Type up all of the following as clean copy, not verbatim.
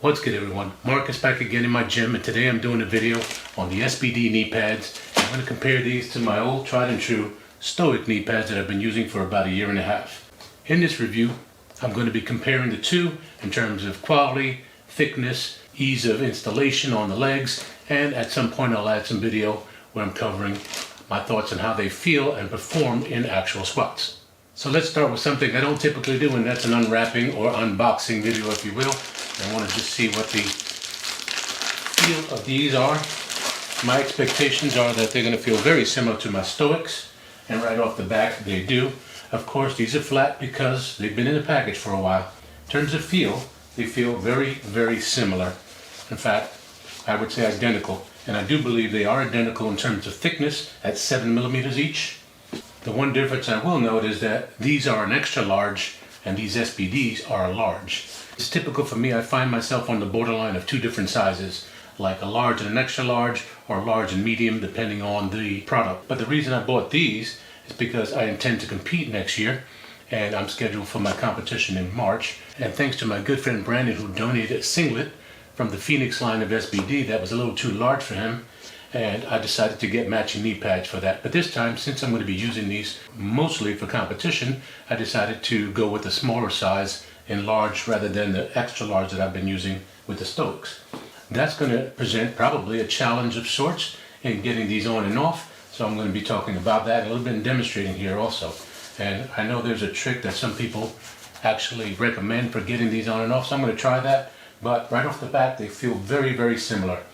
What's good, everyone? Marcus back again in my gym, and today I'm doing a video on the SBD knee pads. I'm going to compare these to my old tried and true Stoic knee pads that I've been using for about a year and a half. In this review, I'm going to be comparing the two in terms of quality, thickness, ease of installation on the legs, and at some point I'll add some video where I'm covering my thoughts on how they feel and perform in actual squats. So let's start with something I don't typically do, and that's an unwrapping or unboxing video, if you will. I want to just see what the feel of these are. My expectations are that they're going to feel very similar to my Stoics, and right off the bat they do. Of course, these are flat because they've been in the package for a while. In terms of feel, they feel very, very similar. In fact, I would say identical, and I do believe they are identical in terms of thickness at 7 millimeters each. The one difference I will note is that these are an extra large and these SBDs are a large. It's typical for me. I find myself on the borderline of two different sizes, like a large and an extra large, or large and medium, depending on the product. But the reason I bought these is because I intend to compete next year, and I'm scheduled for my competition in March. And thanks to my good friend Brandon, who donated a singlet from the Phoenix line of SBD that was a little too large for him, and I decided to get matching knee pads for that. But this time, since I'm going to be using these mostly for competition, I decided to go with the smaller size in large rather than the extra large that I've been using with the Stoics. That's going to present probably a challenge of sorts in getting these on and off, so I'm going to be talking about that a little bit and demonstrating here also. And I know there's a trick that some people actually recommend for getting these on and off, so I'm going to try that. But right off the bat, they feel very, very similar.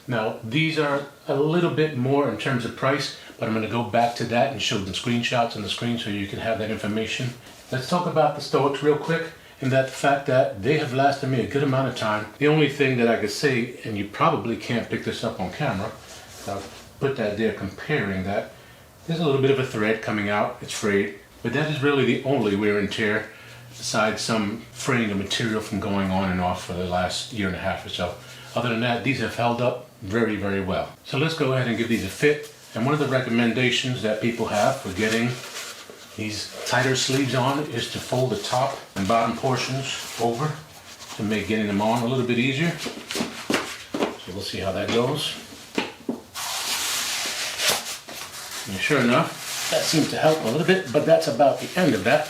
Now, these are a little bit more in terms of price, but I'm going to go back to that and show the screenshots on the screen so you can have that information. Let's talk about the Stoics real quick, and that the fact that they have lasted me a good amount of time. The only thing that I could say, and you probably can't pick this up on camera, I'll put that there comparing that, there's a little bit of a thread coming out, it's frayed, but that is really the only wear and tear, besides some fraying of material from going on and off for the last year and a half or so. Other than that, these have held up very, very well. So let's go ahead and give these a fit. And one of the recommendations that people have for getting these tighter sleeves on is to fold the top and bottom portions over to make getting them on a little bit easier. So we'll see how that goes. And sure enough, that seems to help a little bit, but that's about the end of that.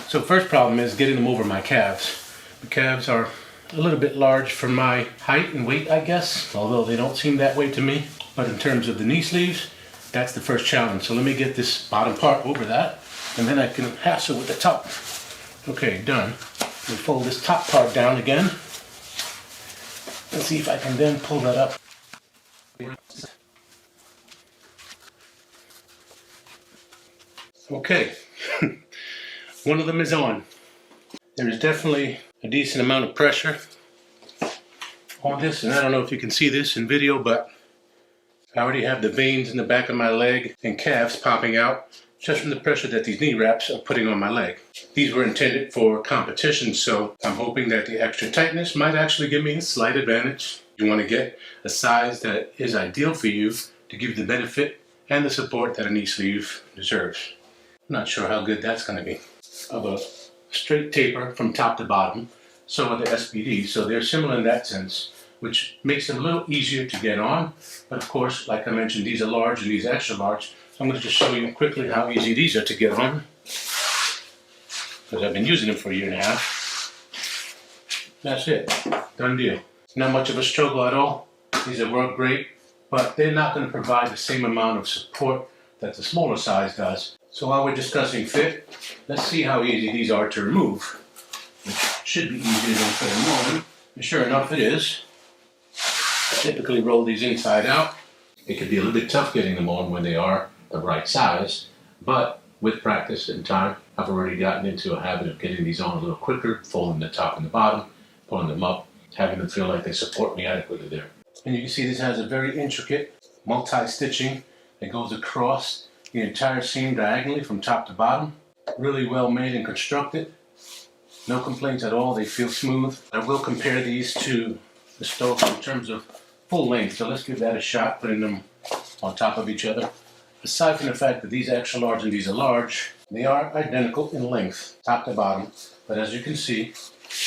So first problem is getting them over my calves. The calves are a little bit large for my height and weight, I guess, although they don't seem that way to me. But in terms of the knee sleeves, that's the first challenge. So let me get this bottom part over that, and then I can hassle with the top. Okay, done. We fold this top part down again. Let's see if I can then pull that up. Okay. One of them is on. There is definitely a decent amount of pressure on this, and I don't know if you can see this in video, but I already have the veins in the back of my leg and calves popping out just from the pressure that these knee wraps are putting on my leg. These were intended for competition, so I'm hoping that the extra tightness might actually give me a slight advantage. You want to get a size that is ideal for you to give the benefit and the support that a knee sleeve deserves. I'm not sure how good that's going to be. Of a straight taper from top to bottom, so are the SBDs, so they're similar in that sense, which makes them a little easier to get on. But of course, like I mentioned, these are large and these are extra large, so I'm going to just show you quickly how easy these are to get on, because I've been using them for a year and a half. That's it, done deal. Not much of a struggle at all. These have worked great, but they're not going to provide the same amount of support that the smaller size does. So while we're discussing fit, let's see how easy these are to remove, which should be easier than putting them on. And sure enough, it is. I typically roll these inside out. It could be a little bit tough getting them on when they are the right size, but with practice and time, I've already gotten into a habit of getting these on a little quicker, folding the top and the bottom, pulling them up, having them feel like they support me adequately there. And you can see this has a very intricate multi-stitching that goes across the entire seam diagonally from top to bottom. Really well made and constructed. No complaints at all, they feel smooth. I will compare these to the Stoics in terms of full length, so let's give that a shot, putting them on top of each other. Aside from the fact that these are extra large and these are large, They are identical in length, top to bottom, but as you can see,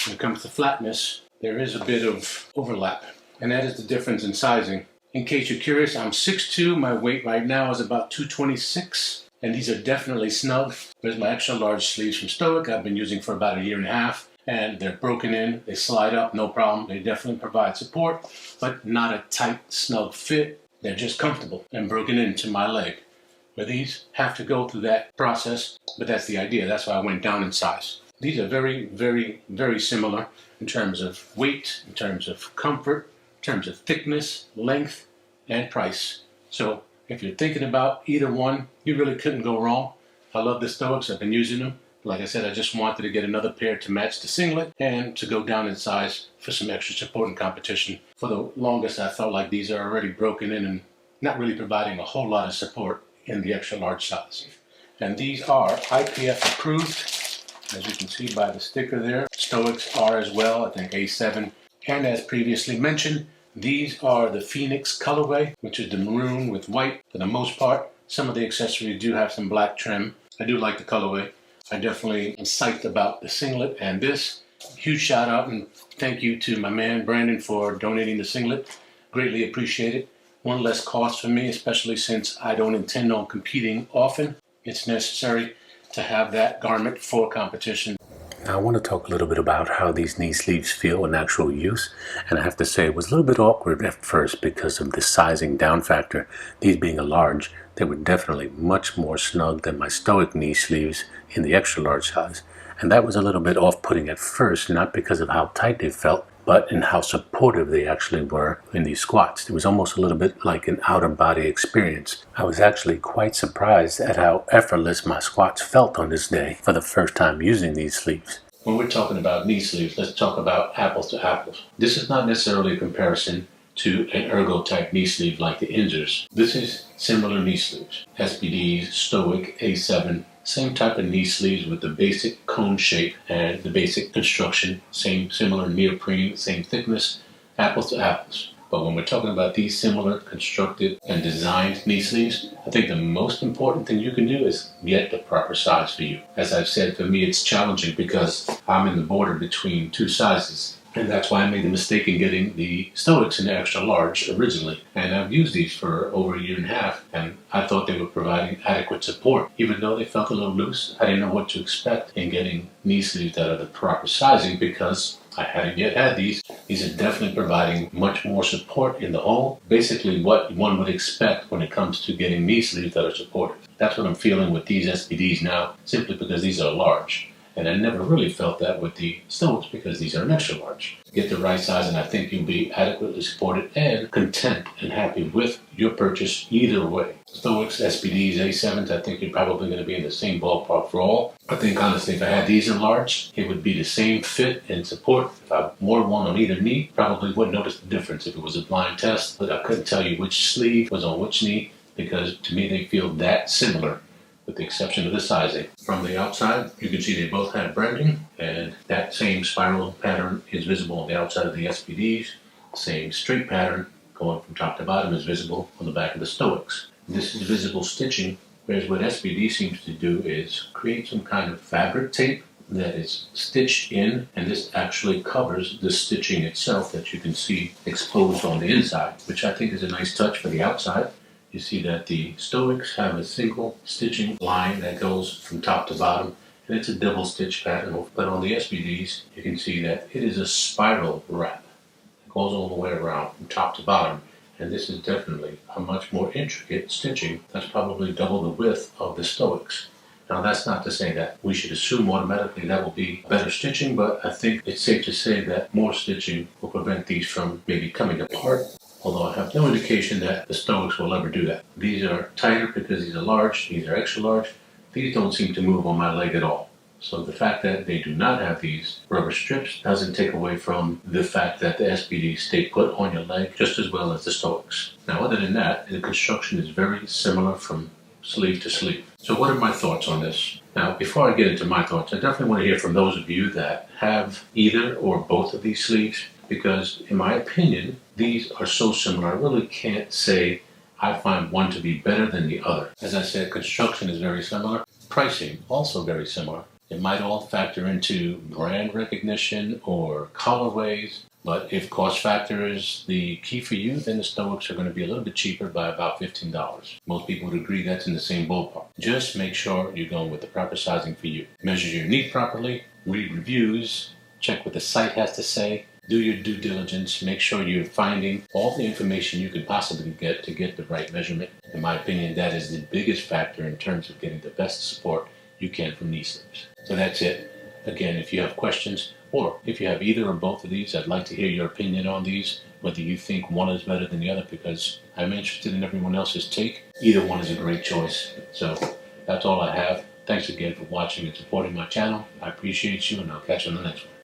when it comes to flatness, there is a bit of overlap, and that is the difference in sizing. In case you're curious, I'm 6'2", my weight right now is about 226, and these are definitely snug. There's my extra large sleeves from Stoic I've been using for about a year and a half, and they're broken in, they slide up, no problem. They definitely provide support, but not a tight, snug fit. They're just comfortable and broken into my leg. But these have to go through that process, but that's the idea. That's why I went down in size. These are very, very, very similar in terms of weight, in terms of comfort, in terms of thickness, length, and price. So if you're thinking about either one, you really couldn't go wrong. I love the Stoics. I've been using them. Like I said, I just wanted to get another pair to match the singlet and to go down in size for some extra support and competition. For the longest, I felt like these are already broken in and not really providing a whole lot of support in the extra large size. And these are IPF approved, as you can see by the sticker there. Stoics are as well, I think A7. And as previously mentioned, these are the Phoenix colorway, which is the maroon with white for the most part. Some of the accessories do have some black trim. I do like the colorway. I definitely am psyched about the singlet and this. Huge shout out and thank you to my man Brandon for donating the singlet. Greatly appreciate it. One less cost for me, especially since I don't intend on competing often. It's necessary to have that garment for competition. Now I want to talk a little bit about how these knee sleeves feel in actual use, and I have to say it was a little bit awkward at first because of the sizing down factor. These being a large, they were definitely much more snug than my Stoic knee sleeves in the extra large size, and that was a little bit off-putting at first, not because of how tight they felt, but in how supportive they actually were in these squats. It was almost a little bit like an outer-body experience. I was actually quite surprised at how effortless my squats felt on this day for the first time using these sleeves. When we're talking about knee sleeves, let's talk about apples to apples. This is not necessarily a comparison to an ergo-type knee sleeve like the Inzers. This is similar knee sleeves. SBDs, Stoic, A7, same type of knee sleeves with the basic cone shape and the basic construction, similar neoprene, same thickness, apples to apples. But when we're talking about these similar constructed and designed knee sleeves, I think the most important thing you can do is get the proper size for you. As I've said, for me it's challenging because I'm in the border between two sizes. And that's why I made the mistake in getting the Stoics in the extra large originally. And I've used these for over a year and a half, and I thought they were providing adequate support. Even though they felt a little loose, I didn't know what to expect in getting knee sleeves that are the proper sizing because I hadn't yet had these. These are definitely providing much more support in the hole. Basically what one would expect when it comes to getting knee sleeves that are supportive. That's what I'm feeling with these SBDs now, simply because these are large. And I never really felt that with the Stoics because these are an extra large. Get the right size and I think you'll be adequately supported and content and happy with your purchase either way. Stoics, SBDs, A7s, I think you're probably going to be in the same ballpark for all. I think honestly if I had these in large, it would be the same fit and support. If I wore one on either knee, probably wouldn't notice the difference if it was a blind test. But I couldn't tell you which sleeve was on which knee because to me they feel that similar, with the exception of the sizing. From the outside, you can see they both have branding, and that same spiral pattern is visible on the outside of the SBDs. Same straight pattern going from top to bottom is visible on the back of the Stoics. This is visible stitching, whereas what SBD seems to do is create some kind of fabric tape that is stitched in, and this actually covers the stitching itself that you can see exposed on the inside, which I think is a nice touch for the outside. You see that the Stoics have a single stitching line that goes from top to bottom, and it's a double stitch pattern. But on the SBDs, you can see that it is a spiral wrap. It goes all the way around from top to bottom, and this is definitely a much more intricate stitching. That's probably double the width of the Stoics. Now that's not to say that we should assume automatically that will be better stitching, but I think it's safe to say that more stitching will prevent these from maybe coming apart. Although I have no indication that the Stoics will ever do that. These are tighter because these are large, these are extra large. These don't seem to move on my leg at all. So the fact that they do not have these rubber strips doesn't take away from the fact that the SBDs stay put on your leg just as well as the Stoics. Now other than that, the construction is very similar from sleeve to sleeve. So what are my thoughts on this? Now before I get into my thoughts, I definitely want to hear from those of you that have either or both of these sleeves, because in my opinion, these are so similar, I really can't say I find one to be better than the other. As I said, construction is very similar. Pricing, also very similar. It might all factor into brand recognition or colorways, but if cost factor is the key for you, then the Stoics are going to be a little bit cheaper by about $15. Most people would agree that's in the same ballpark. Just make sure you're going with the proper sizing for you. Measure your knee properly, read reviews, check what the site has to say, do your due diligence, make sure you're finding all the information you can possibly get to get the right measurement. In my opinion, that is the biggest factor in terms of getting the best support you can from knee sleeves. So that's it. Again, if you have questions, or if you have either or both of these, I'd like to hear your opinion on these, whether you think one is better than the other, because I'm interested in everyone else's take. Either one is a great choice. So that's all I have. Thanks again for watching and supporting my channel. I appreciate you, and I'll catch you on the next one.